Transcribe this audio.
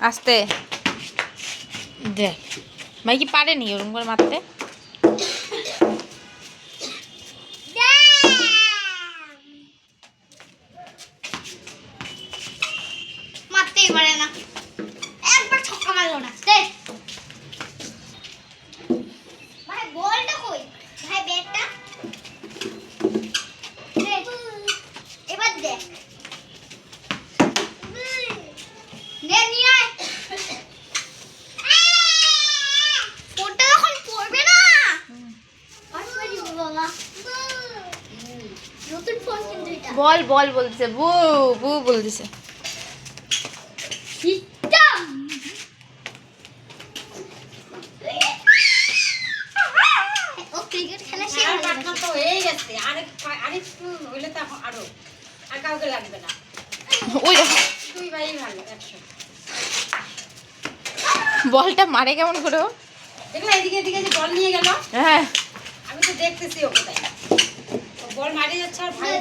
আস্তে দেখ ভাই কি পারেনি ওরকম করে মারতে। মারতেই পারে না, একবার ছক্কা মারলো না। ভাই বলটা কই, ভাই ব্যাটটা এবার দেখ, নে নিয়ে আয়। ফোনটা যখন পড়বে না বাবা, নতুন ফোন কিন্তু এটা। বল বল বলতেছে, বু বু বলতেছে। ও ক্রিকেট খেলা শেষ হয়ে গেছে। আরেকটু হইলে তো আরো আর কাউকে লাগবে না। ওই দেখো দুই ভাই ভালো একসাথে। বলটা মারে কেমন করে ও? দেখলে এদিকে এদিকে যে বল নিয়ে গেল, হ্যাঁ আমি তো দেখতেছি ওকে, তাই বল মারি যাচ্ছে আর ভাই